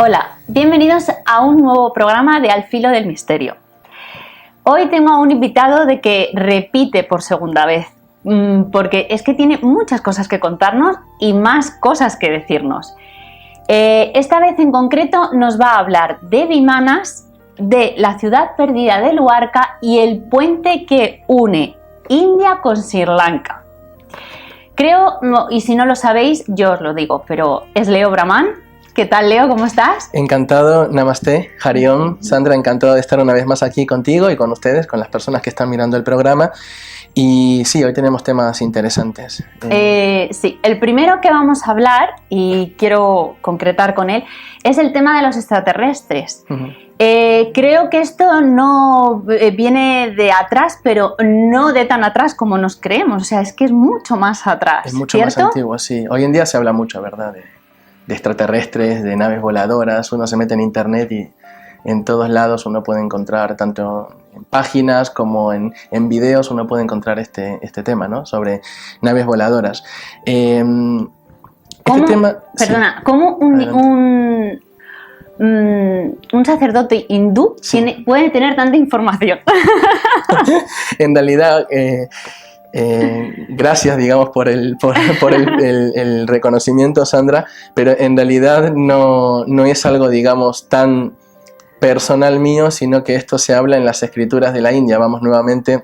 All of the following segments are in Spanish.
Hola, bienvenidos a un nuevo programa de Al Filo del Misterio. Hoy tengo a un invitado de que repite por segunda vez, porque es que tiene muchas cosas que contarnos y más cosas que decirnos. Esta vez en concreto nos va a hablar de Vimanas, de la ciudad perdida de Luarca y el puente que une India con Sri Lanka. Creo, y si no lo sabéis, yo os lo digo, pero es Leo Brahman. ¿Qué tal, Leo? ¿Cómo estás? Encantado, Namaste, Hari Om. Sandra, encantado de estar una vez más aquí contigo y con ustedes, con las personas que están mirando el programa. Y sí, hoy tenemos temas interesantes. Sí, el primero que vamos a hablar, y quiero concretar con él, es el tema de los extraterrestres. Creo que esto no viene de atrás, pero no de tan atrás como nos creemos. O sea, es que es mucho más atrás. Es mucho ¿cierto? más antiguo, sí. Hoy en día se habla mucho, ¿verdad? De extraterrestres, de naves voladoras. Uno se mete en internet y en todos lados uno puede encontrar, tanto en páginas como en videos, uno puede encontrar este tema, ¿no? Sobre naves voladoras. ¿Cómo, Perdona, ¿cómo un sacerdote hindú puede tener tanta información? En realidad, gracias, digamos, por el reconocimiento, Sandra, pero en realidad no es algo, digamos, tan personal mío, sino que esto se habla en las escrituras de la India. Vamos nuevamente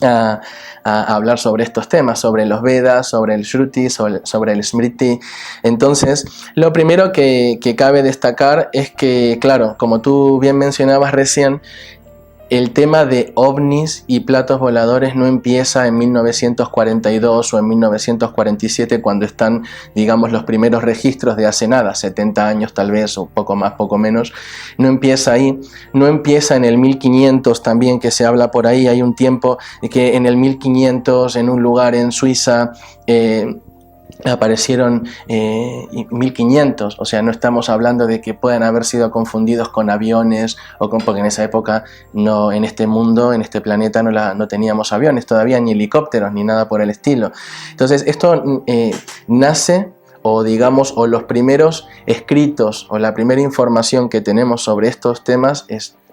a hablar sobre estos temas, sobre los Vedas, sobre el Shruti, sobre el Smriti. Entonces, lo primero que cabe destacar es que, claro, como tú bien mencionabas recién, el tema de ovnis y platos voladores no empieza en 1942 o en 1947, cuando están, digamos, los primeros registros de hace nada, 70 años tal vez, o poco más, poco menos. No empieza ahí, no empieza en el 1500 también, que se habla por ahí. Hay un tiempo que en el 1500, en un lugar en Suiza, aparecieron 1500, o sea, no estamos hablando de que puedan haber sido confundidos con aviones, porque en esa época no, en este mundo, en este planeta no teníamos aviones todavía, ni helicópteros, ni nada por el estilo. Entonces esto nace, o digamos, o los primeros escritos o la primera información que tenemos sobre estos temas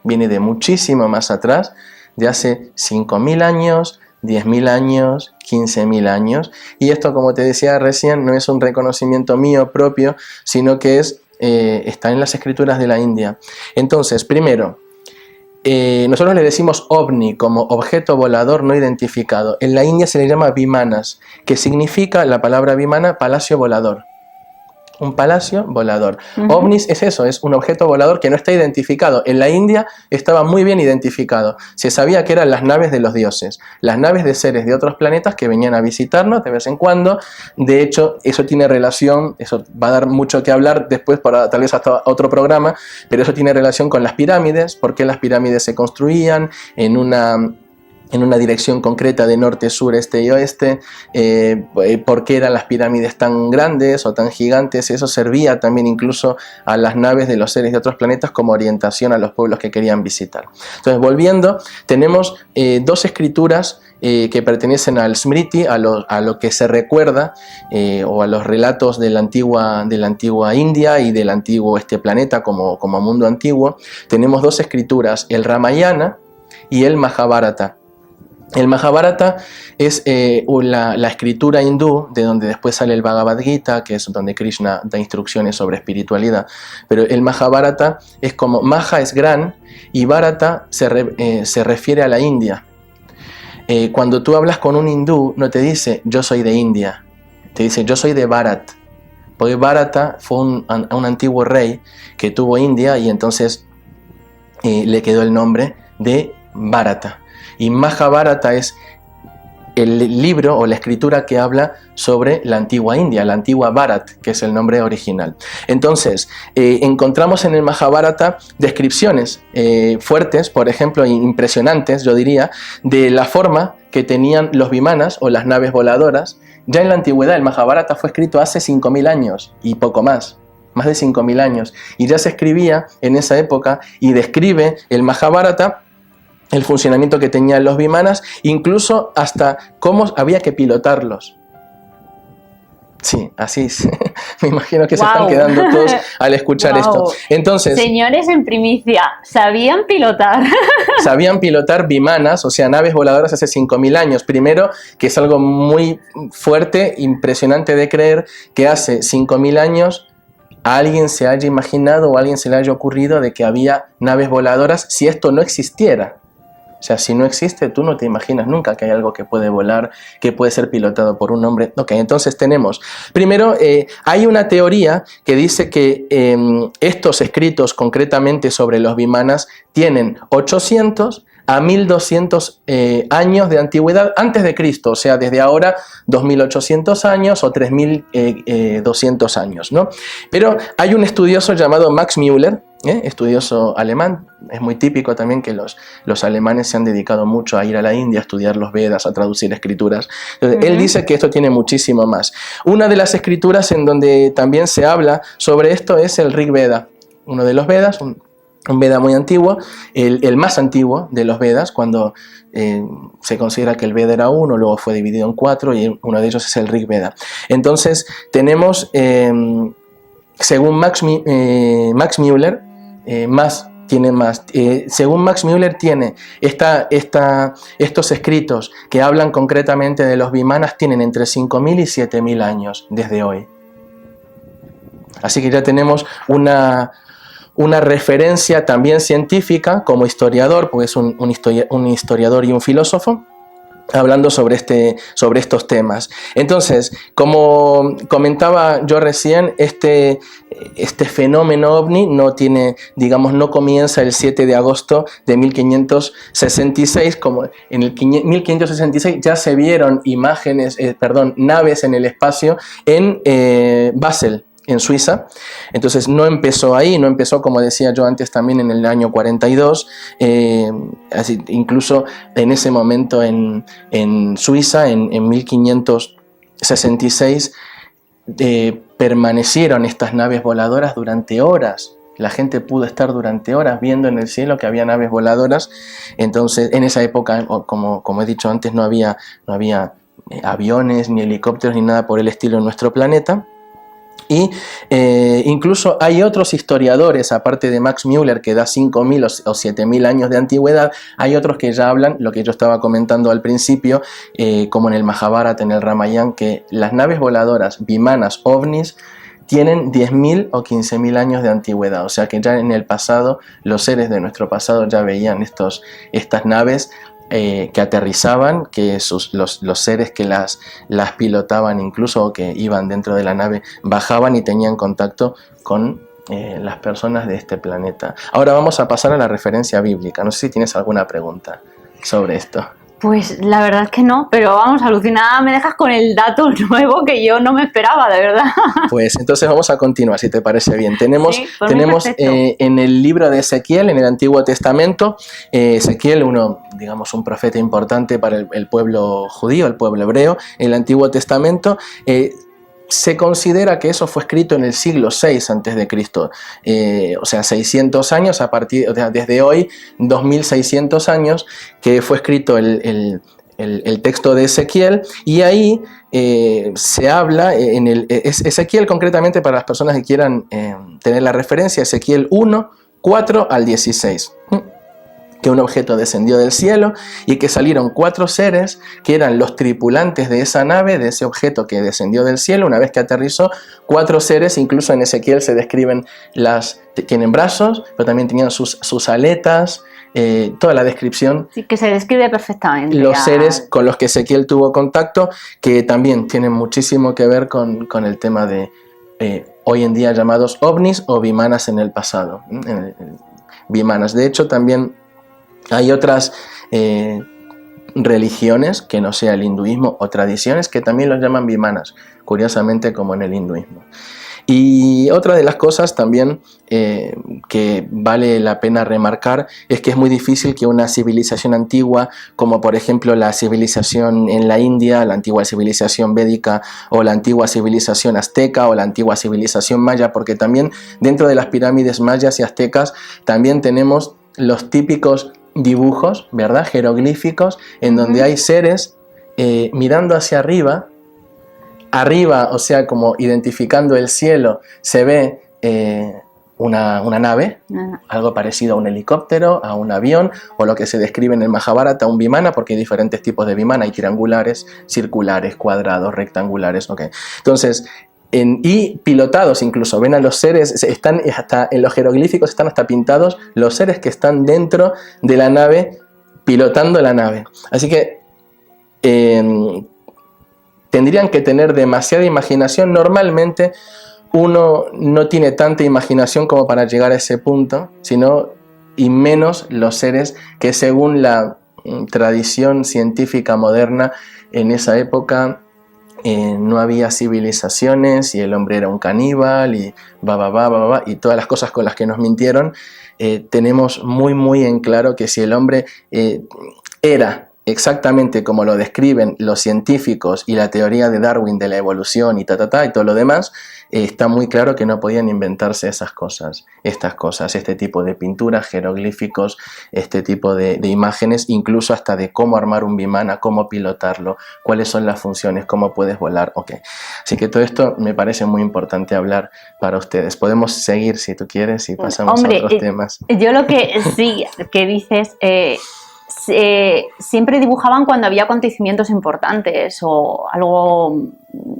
viene de muchísimo más atrás, de hace 5000 años, 10.000 años, 15.000 años, y esto, como te decía recién, no es un reconocimiento mío propio, sino que está en las escrituras de la India. Entonces, primero, nosotros le decimos ovni como objeto volador no identificado. En la India se le llama vimanas, que significa, la palabra vimana, palacio volador. Un palacio volador. OVNIs es eso, es un objeto volador que no está identificado. En la India estaba muy bien identificado. Se sabía que eran las naves de los dioses, las naves de seres de otros planetas que venían a visitarnos de vez en cuando. De hecho, eso tiene relación, eso va a dar mucho que hablar después, para tal vez hasta otro programa, pero eso tiene relación con las pirámides, por qué las pirámides se construían en una dirección concreta de norte, sur, este y oeste, por qué eran las pirámides tan grandes o tan gigantes. Eso servía también incluso a las naves de los seres de otros planetas como orientación a los pueblos que querían visitar. Entonces, volviendo, tenemos dos escrituras que pertenecen al Smriti, a lo que se recuerda, o a los relatos de la antigua India y del antiguo planeta como mundo antiguo. Tenemos dos escrituras, el Ramayana y el Mahabharata. El Mahabharata es la escritura hindú, de donde después sale el Bhagavad Gita, que es donde Krishna da instrucciones sobre espiritualidad. Pero el Mahabharata es como, Maha es gran y Bharata se refiere a la India. Cuando tú hablas con un hindú, no te dice yo soy de India, te dice yo soy de Bharat. Porque Bharata fue un antiguo rey que tuvo India y entonces le quedó el nombre de Bharata. Y Mahabharata es el libro o la escritura que habla sobre la antigua India, la antigua Bharat, que es el nombre original. Entonces, encontramos en el Mahabharata descripciones fuertes, por ejemplo, impresionantes, yo diría, de la forma que tenían los vimanas o las naves voladoras. Ya en la antigüedad, el Mahabharata fue escrito hace 5000 años y poco más de 5000 años, y ya se escribía en esa época y describe el Mahabharata el funcionamiento que tenían los vimanas, incluso hasta cómo había que pilotarlos. Sí, así es. Me imagino que se Wow. están quedando todos al escuchar Wow. esto. Entonces, señores en primicia, ¿sabían pilotar? sabían pilotar vimanas, o sea, naves voladoras hace 5.000 años. Primero, que es algo muy fuerte, impresionante de creer, que hace 5.000 años a alguien se haya imaginado o a alguien se le haya ocurrido de que había naves voladoras si esto no existiera. O sea, si no existe, tú no te imaginas nunca que hay algo que puede volar, que puede ser pilotado por un hombre. Ok, entonces tenemos, primero, hay una teoría que dice que estos escritos concretamente sobre los vimanas tienen 800 a 1200 años de antigüedad antes de Cristo, o sea, desde ahora 2800 años o 3200 años, ¿no? Pero hay un estudioso llamado Max Müller, estudioso alemán. Es muy típico también que los alemanes se han dedicado mucho a ir a la India a estudiar los Vedas, a traducir escrituras. Entonces, él dice que esto tiene muchísimo más. Una de las escrituras en donde también se habla sobre esto es el Rig Veda, uno de los Vedas, un Veda muy antiguo, el más antiguo de los Vedas, cuando se considera que el Veda era uno, luego fue dividido en 4 y uno de ellos es el Rig Veda. Entonces tenemos, según Max Müller, según Max Müller tiene estos escritos que hablan concretamente de los vimanas, tienen entre 5.000 y 7.000 años desde hoy. Así que ya tenemos una referencia también científica como historiador, porque es un historiador y un filósofo, hablando sobre estos temas. Entonces, como comentaba yo recién, este fenómeno ovni no comienza el 7 de agosto de 1566, como en el 1566 ya se vieron naves en el espacio en Basel, en Suiza. Entonces no empezó ahí, no empezó, como decía yo antes, también en el año 42, incluso en ese momento en Suiza, en 1566, permanecieron estas naves voladoras durante horas. La gente pudo estar durante horas viendo en el cielo que había naves voladoras. Entonces, en esa época, como he dicho antes, no había aviones, ni helicópteros, ni nada por el estilo en nuestro planeta. Y incluso hay otros historiadores, aparte de Max Müller, que da 5.000 o 7.000 años de antigüedad, hay otros que ya hablan, lo que yo estaba comentando al principio, como en el Mahabharata, en el Ramayana, que las naves voladoras, vimanas, ovnis, tienen 10.000 o 15.000 años de antigüedad. O sea que ya en el pasado, los seres de nuestro pasado ya veían estas naves que aterrizaban, que los seres que las pilotaban incluso, o que iban dentro de la nave, bajaban y tenían contacto con las personas de este planeta. Ahora vamos a pasar a la referencia bíblica. No sé si tienes alguna pregunta sobre esto. Pues la verdad es que no, pero vamos, alucinada me dejas con el dato nuevo que yo no me esperaba, de verdad. Pues entonces vamos a continuar, si te parece bien. Tenemos en el libro de Ezequiel, en el Antiguo Testamento, Ezequiel, un profeta importante para el pueblo judío, el pueblo hebreo, en el Antiguo Testamento. Se considera que eso fue escrito en el siglo VI a.C., o sea, 600 años, desde hoy, 2600 años, que fue escrito el texto de Ezequiel, y ahí se habla, Ezequiel concretamente, para las personas que quieran tener la referencia, Ezequiel 1, 4 al 16. Que un objeto descendió del cielo y que salieron 4 seres que eran los tripulantes de esa nave, de ese objeto que descendió del cielo. Una vez que aterrizó, 4 seres, incluso en Ezequiel se describen, tienen brazos, pero también tenían sus aletas, toda la descripción. Sí, que se describe perfectamente. Los seres con los que Ezequiel tuvo contacto, que también tienen muchísimo que ver con el tema de hoy en día llamados ovnis o vimanas en el pasado. Vimanas. De hecho, también hay otras religiones, que no sea el hinduismo, o tradiciones que también los llaman vimanas, curiosamente como en el hinduismo. Y otra de las cosas también que vale la pena remarcar es que es muy difícil que una civilización antigua, como por ejemplo la civilización en la India, la antigua civilización védica, o la antigua civilización azteca, o la antigua civilización maya, porque también dentro de las pirámides mayas y aztecas también tenemos los típicos dibujos, ¿verdad?, jeroglíficos, en donde hay seres mirando hacia arriba, arriba, o sea, como identificando el cielo, se ve una nave, algo parecido a un helicóptero, a un avión, o lo que se describe en el Mahabharata, un vimana, porque hay diferentes tipos de vimana, hay triangulares, circulares, cuadrados, rectangulares, ok. Entonces, y pilotados incluso, ven a los seres, están hasta en los jeroglíficos están hasta pintados los seres que están dentro de la nave, pilotando la nave. Así que tendrían que tener demasiada imaginación. Normalmente uno no tiene tanta imaginación como para llegar a ese punto, y menos los seres que, según la tradición científica moderna, en esa época no había civilizaciones y el hombre era un caníbal y y todas las cosas con las que nos mintieron. Tenemos muy en claro que si el hombre era exactamente como lo describen los científicos y la teoría de Darwin de la evolución y y todo lo demás, está muy claro que no podían inventarse estas cosas, este tipo de pinturas, jeroglíficos, este tipo de imágenes, incluso hasta de cómo armar un vimana, cómo pilotarlo, cuáles son las funciones, cómo puedes volar, ok. Así que todo esto me parece muy importante hablar para ustedes. Podemos seguir si tú quieres y pasamos a otros temas. Yo lo que sí que dices... siempre dibujaban cuando había acontecimientos importantes o algo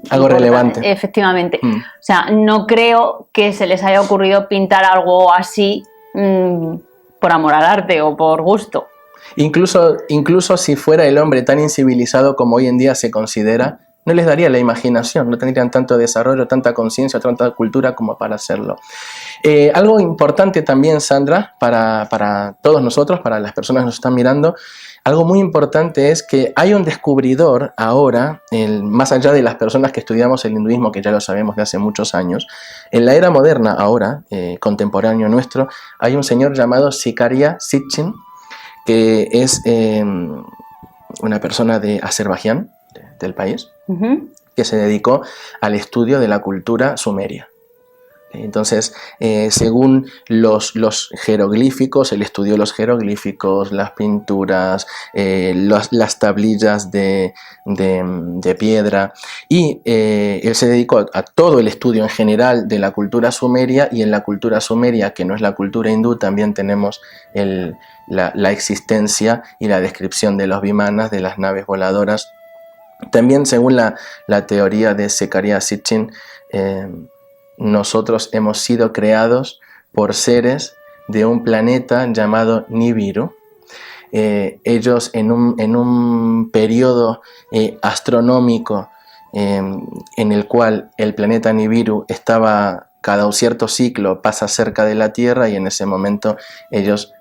relevante. Efectivamente. O sea, no creo que se les haya ocurrido pintar algo así por amor al arte o por gusto. Incluso si fuera el hombre tan incivilizado como hoy en día se considera, no les daría la imaginación, no tendrían tanto desarrollo, tanta conciencia, tanta cultura como para hacerlo. Algo importante también, Sandra, para todos nosotros, para las personas que nos están mirando, algo muy importante es que hay un descubridor ahora, más allá de las personas que estudiamos el hinduismo, que ya lo sabemos de hace muchos años, en la era moderna ahora, contemporáneo nuestro, hay un señor llamado Zecharia Sitchin, que es una persona de Azerbaiyán, del país, que se dedicó al estudio de la cultura sumeria. Entonces, según los jeroglíficos, él estudió los jeroglíficos, las pinturas, las tablillas de piedra, y él se dedicó a todo el estudio en general de la cultura sumeria, y en la cultura sumeria, que no es la cultura hindú, también tenemos la existencia y la descripción de los vimanas, de las naves voladoras. También, según la teoría de Zecharia Sitchin, nosotros hemos sido creados por seres de un planeta llamado Nibiru. Ellos en un periodo astronómico en el cual el planeta Nibiru estaba, cada cierto ciclo pasa cerca de la Tierra, y en ese momento ellos,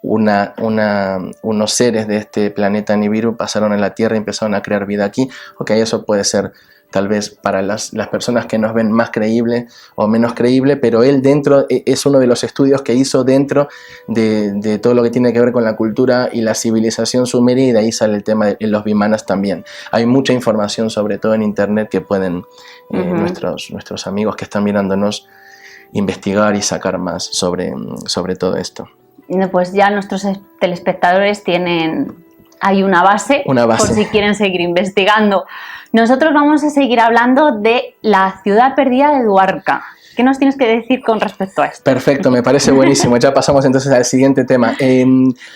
unos seres de este planeta Nibiru pasaron a la Tierra y empezaron a crear vida aquí. Ok, eso puede ser tal vez para las personas que nos ven más creíble o menos creíble, pero él es uno de los estudios que hizo dentro de todo lo que tiene que ver con la cultura y la civilización sumeria, y de ahí sale el tema de los vimanas también. Hay mucha información, sobre todo en internet, que pueden nuestros amigos que están mirándonos investigar y sacar más sobre todo esto. Pues ya nuestros telespectadores hay una base por si quieren seguir investigando. Nosotros vamos a seguir hablando de la ciudad perdida de Dwarka. ¿Qué nos tienes que decir con respecto a esto? Perfecto, me parece buenísimo. Ya pasamos entonces al siguiente tema.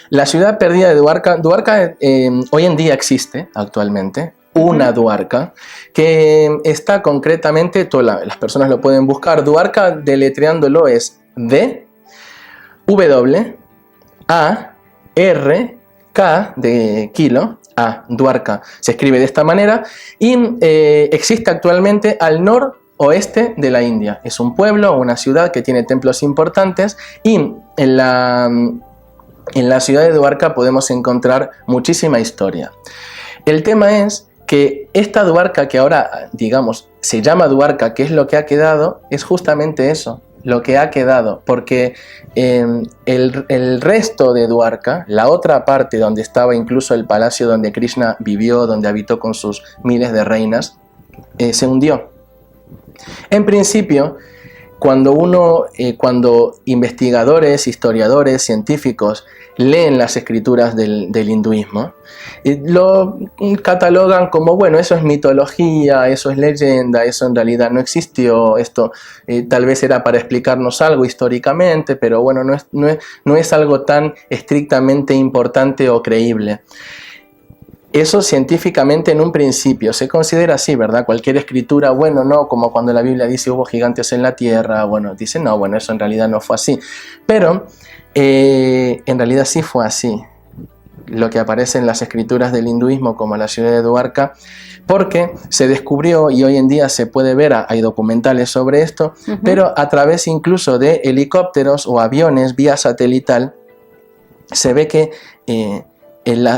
La ciudad perdida de Dwarka. Dwarka hoy en día existe actualmente. Una Dwarka, que está concretamente, todas las personas lo pueden buscar. Dwarka, deletreándolo, es D-W-A-R-K de kilo, Dwarka. Se escribe de esta manera y existe actualmente al noroeste de la India. Es un pueblo o una ciudad que tiene templos importantes, y en la ciudad de Dwarka podemos encontrar muchísima historia. El tema es que esta Dwarka, que ahora, digamos, se llama Dwarka, que es lo que ha quedado, es justamente eso, lo que ha quedado, porque el resto de Dwarka, la otra parte donde estaba incluso el palacio donde Krishna vivió, donde habitó con sus miles de reinas, se hundió. En principio, cuando investigadores, historiadores, científicos leen las escrituras del hinduismo, lo catalogan como, bueno, eso es mitología, eso es leyenda, eso en realidad no existió, esto tal vez era para explicarnos algo históricamente, pero bueno, no es algo tan estrictamente importante o creíble. Eso científicamente en un principio se considera así, ¿verdad? Cualquier escritura, bueno, no, como cuando la Biblia dice hubo gigantes en la tierra, bueno, dice no, bueno, eso en realidad no fue así. Pero en realidad sí fue así, lo que aparece en las escrituras del hinduismo como la ciudad de Dwarka, porque se descubrió y hoy en día se puede ver, hay documentales sobre esto, pero a través incluso de helicópteros o aviones vía satelital, se ve que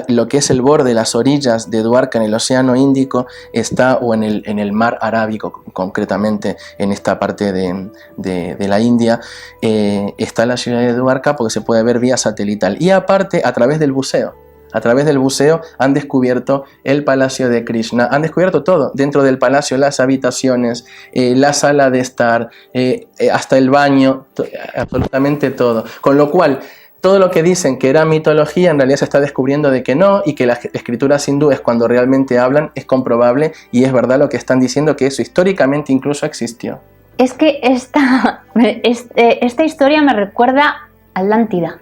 lo que es el borde, las orillas de Dwarka en el Océano Índico está, o en el mar Arábico, concretamente en esta parte de la India, está la ciudad de Dwarka porque se puede ver vía satelital. Y aparte, a través del buceo. A través del buceo han descubierto el palacio de Krishna, han descubierto todo dentro del palacio, las habitaciones, la sala de estar, hasta el baño, absolutamente todo. Con lo cual, todo lo que dicen que era mitología en realidad se está descubriendo de que no, y que las escrituras hindúes cuando realmente hablan es comprobable y es verdad lo que están diciendo, que eso históricamente incluso existió. Es que esta historia me recuerda a Atlántida.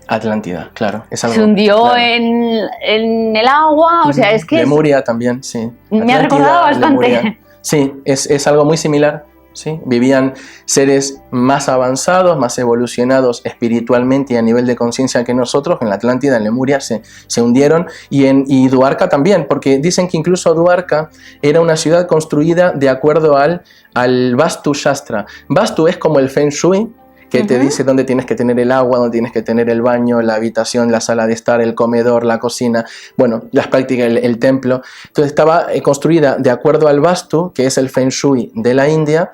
Atlántida, claro. Es algo, se hundió claro, en el agua, o sea, es que... Lemuria también, sí. Me ha recordado bastante. Lemuria. Sí, es algo muy similar. ¿Sí? Vivían seres más avanzados, más evolucionados espiritualmente y a nivel de conciencia que nosotros. En la Atlántida, en Lemuria, se hundieron, y Dwarka también, porque dicen que incluso Dwarka era una ciudad construida de acuerdo al Vastu Shastra. Vastu es como el Feng Shui, que te dice dónde tienes que tener el agua, dónde tienes que tener el baño, la habitación, la sala de estar, el comedor, la cocina, bueno, las prácticas, el templo. Entonces estaba construida de acuerdo al Vastu, que es el Feng Shui de la India,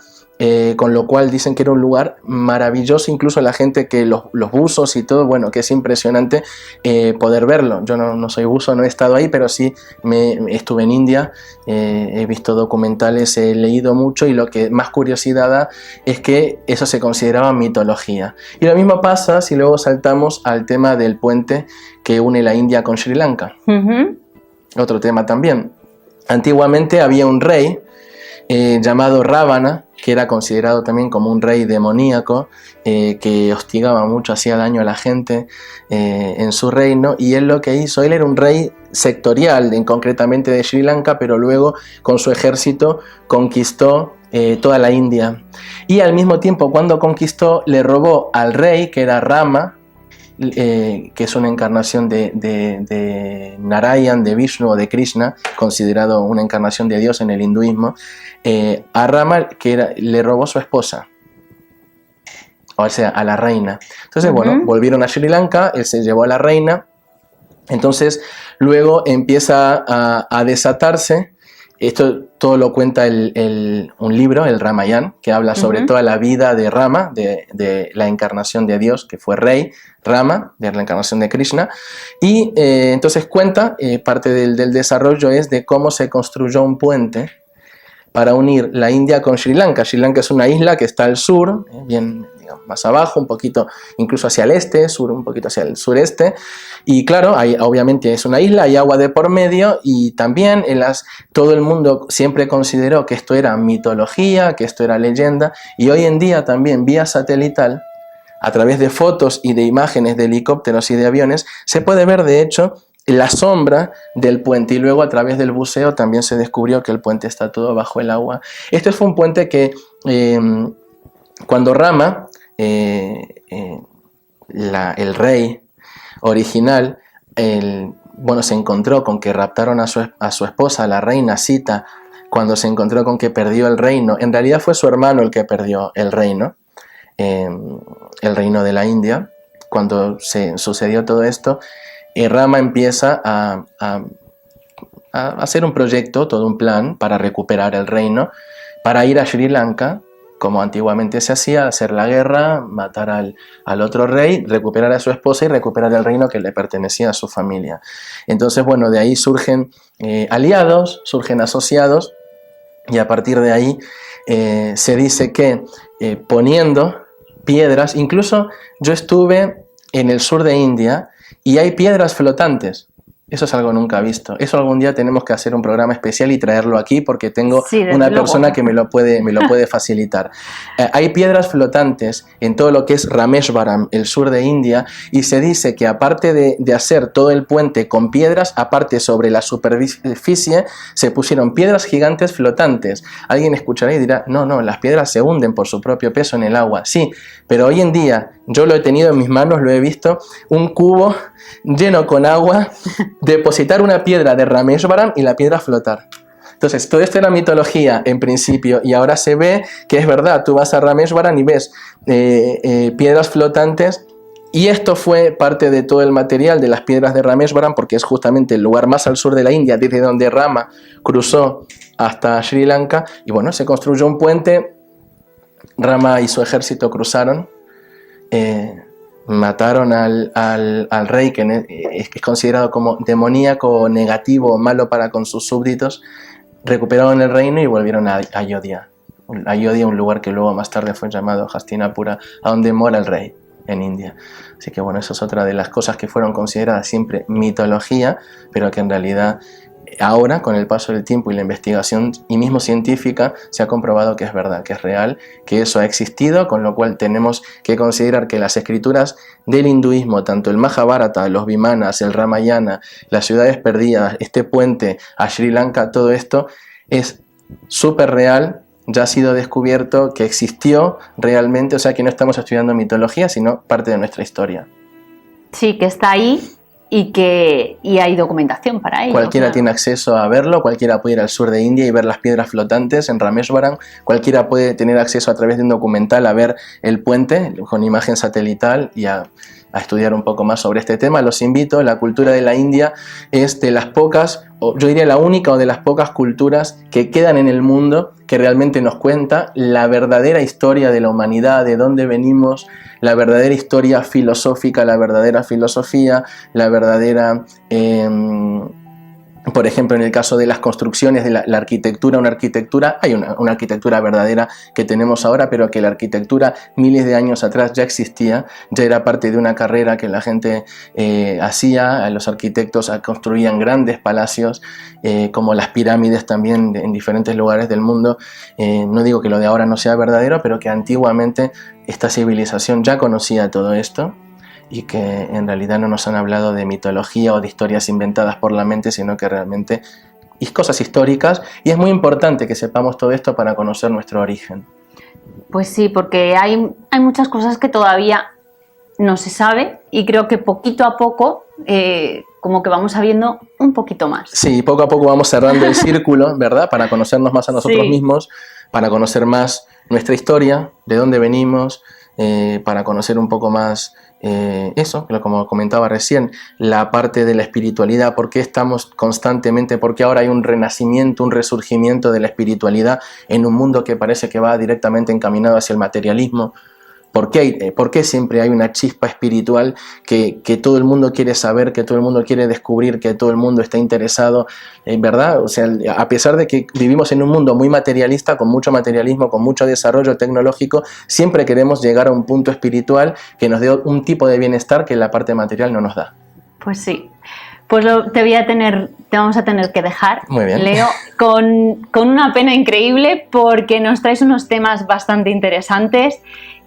con lo cual dicen que era un lugar maravilloso, incluso la gente que los buzos y todo, bueno, que es impresionante poder verlo. Yo no soy buzo, no he estado ahí, pero sí estuve en India, he visto documentales, he leído mucho, y lo que más curiosidad da es que eso se consideraba mitología. Y lo mismo pasa si luego saltamos al tema del puente que une la India con Sri Lanka. Otro tema también. Antiguamente había un rey llamado Ravana, que era considerado también como un rey demoníaco, que hostigaba mucho, hacía daño a la gente en su reino, y él lo que hizo, él era un rey sectorial, concretamente de Sri Lanka, pero luego con su ejército conquistó toda la India, y al mismo tiempo cuando conquistó le robó al rey, que era Rama, que es una encarnación de Narayan, de Vishnu o de Krishna, considerado una encarnación de Dios en el hinduismo, a Rama, que le robó su esposa, o sea, a la reina. Entonces, bueno, volvieron a Sri Lanka, él se llevó a la reina, entonces luego empieza a desatarse. Esto todo lo cuenta un libro, el Ramayana, que habla sobre toda la vida de Rama, de la encarnación de Dios, que fue rey Rama, de la encarnación de Krishna. Y entonces cuenta, parte del desarrollo es de cómo se construyó un puente para unir la India con Sri Lanka. Sri Lanka es una isla que está al sur, bien, digamos, más abajo, un poquito incluso hacia el este, un poquito hacia el sureste, y claro, obviamente es una isla, hay agua de por medio, y también todo el mundo siempre consideró que esto era mitología, que esto era leyenda, y hoy en día también vía satelital, a través de fotos y de imágenes de helicópteros y de aviones, se puede ver de hecho la sombra del puente, y luego a través del buceo también se descubrió que el puente está todo bajo el agua. Este fue un puente que cuando Rama, el rey original, se encontró con que raptaron a su esposa, la reina Sita, cuando se encontró con que perdió el reino, en realidad fue su hermano el que perdió el reino de la India. Cuando se sucedió todo esto, Rama empieza a hacer un proyecto, todo un plan para recuperar el reino, para ir a Sri Lanka, como antiguamente se hacía, hacer la guerra, matar al otro rey, recuperar a su esposa y recuperar el reino que le pertenecía a su familia. Entonces, bueno, de ahí surgen aliados, surgen asociados, y a partir de ahí se dice que poniendo piedras, incluso yo estuve en el sur de India y hay piedras flotantes. Eso es algo nunca visto. Eso algún día tenemos que hacer un programa especial y traerlo aquí porque tengo una persona que me lo puede facilitar. Hay piedras flotantes en todo lo que es Rameshwaram, el sur de India, y se dice que aparte de hacer todo el puente con piedras, aparte sobre la superficie se pusieron piedras gigantes flotantes. Alguien escuchará y dirá, no, las piedras se hunden por su propio peso en el agua. Sí, pero hoy en día, yo lo he tenido en mis manos, lo he visto, un cubo lleno con agua, depositar una piedra de Rameshwaram y la piedra flotar. Entonces, todo esto era mitología en principio y ahora se ve que es verdad. Tú vas a Rameshwaram y ves piedras flotantes y esto fue parte de todo el material de las piedras de Rameshwaram porque es justamente el lugar más al sur de la India, desde donde Rama cruzó hasta Sri Lanka y bueno, se construyó un puente, Rama y su ejército cruzaron, mataron al rey que es considerado como demoníaco, negativo, malo para con sus súbditos, recuperaron el reino y volvieron a Ayodhya. Ayodhya, un lugar que luego más tarde fue llamado Hastinapura, a donde mora el rey en India. Así que bueno, eso es otra de las cosas que fueron consideradas siempre mitología, pero que en realidad ahora, con el paso del tiempo y la investigación y mismo científica, se ha comprobado que es verdad, que es real, que eso ha existido, con lo cual tenemos que considerar que las escrituras del hinduismo, tanto el Mahabharata, los Vimanas, el Ramayana, las ciudades perdidas, este puente a Sri Lanka, todo esto es súper real, ya ha sido descubierto que existió realmente, o sea que no estamos estudiando mitología, sino parte de nuestra historia. Sí, que está ahí. Y hay documentación para ello. Cualquiera tiene acceso a verlo, cualquiera puede ir al sur de India y ver las piedras flotantes en Rameshwaram, cualquiera puede tener acceso a través de un documental a ver el puente con imagen satelital y a estudiar un poco más sobre este tema. Los invito, la cultura de la India es de las pocas, o yo diría la única o de las pocas culturas que quedan en el mundo que realmente nos cuenta la verdadera historia de la humanidad, de dónde venimos, la verdadera historia filosófica, la verdadera filosofía, la verdadera... por ejemplo, en el caso de las construcciones, de la arquitectura, hay una arquitectura verdadera que tenemos ahora, pero que la arquitectura miles de años atrás ya existía, ya era parte de una carrera que la gente hacía, los arquitectos construían grandes palacios, como las pirámides también en diferentes lugares del mundo. No digo que lo de ahora no sea verdadero, pero que antiguamente esta civilización ya conocía todo esto, y que en realidad no nos han hablado de mitología o de historias inventadas por la mente, sino que realmente es cosas históricas, y es muy importante que sepamos todo esto para conocer nuestro origen. Pues sí, porque hay muchas cosas que todavía no se sabe y creo que poquito a poco como que vamos sabiendo un poquito más. Sí, poco a poco vamos cerrando el círculo, ¿verdad? Para conocernos más a nosotros mismos, para conocer más nuestra historia, de dónde venimos, para conocer un poco más eso, como comentaba recién, la parte de la espiritualidad, por qué estamos constantemente, por qué ahora hay un renacimiento, un resurgimiento de la espiritualidad en un mundo que parece que va directamente encaminado hacia el materialismo. ¿Por qué siempre hay una chispa espiritual que todo el mundo quiere saber, que todo el mundo quiere descubrir, que todo el mundo está interesado, ¿verdad? O sea, a pesar de que vivimos en un mundo muy materialista, con mucho materialismo, con mucho desarrollo tecnológico, siempre queremos llegar a un punto espiritual que nos dé un tipo de bienestar que la parte material no nos da. Pues sí. Pues te vamos a tener que dejar, muy bien, Leo, con una pena increíble porque nos traes unos temas bastante interesantes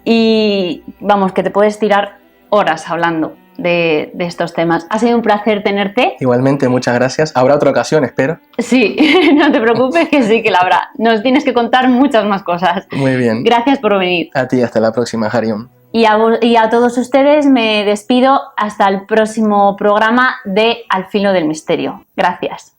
y vamos, que te puedes tirar horas hablando de estos temas. Ha sido un placer tenerte. Igualmente, muchas gracias. Habrá otra ocasión, espero. Sí, no te preocupes que sí que la habrá. Nos tienes que contar muchas más cosas. Muy bien. Gracias por venir. A ti, hasta la próxima, Hariom. Y a todos ustedes me despido hasta el próximo programa de Al Filo del Misterio. Gracias.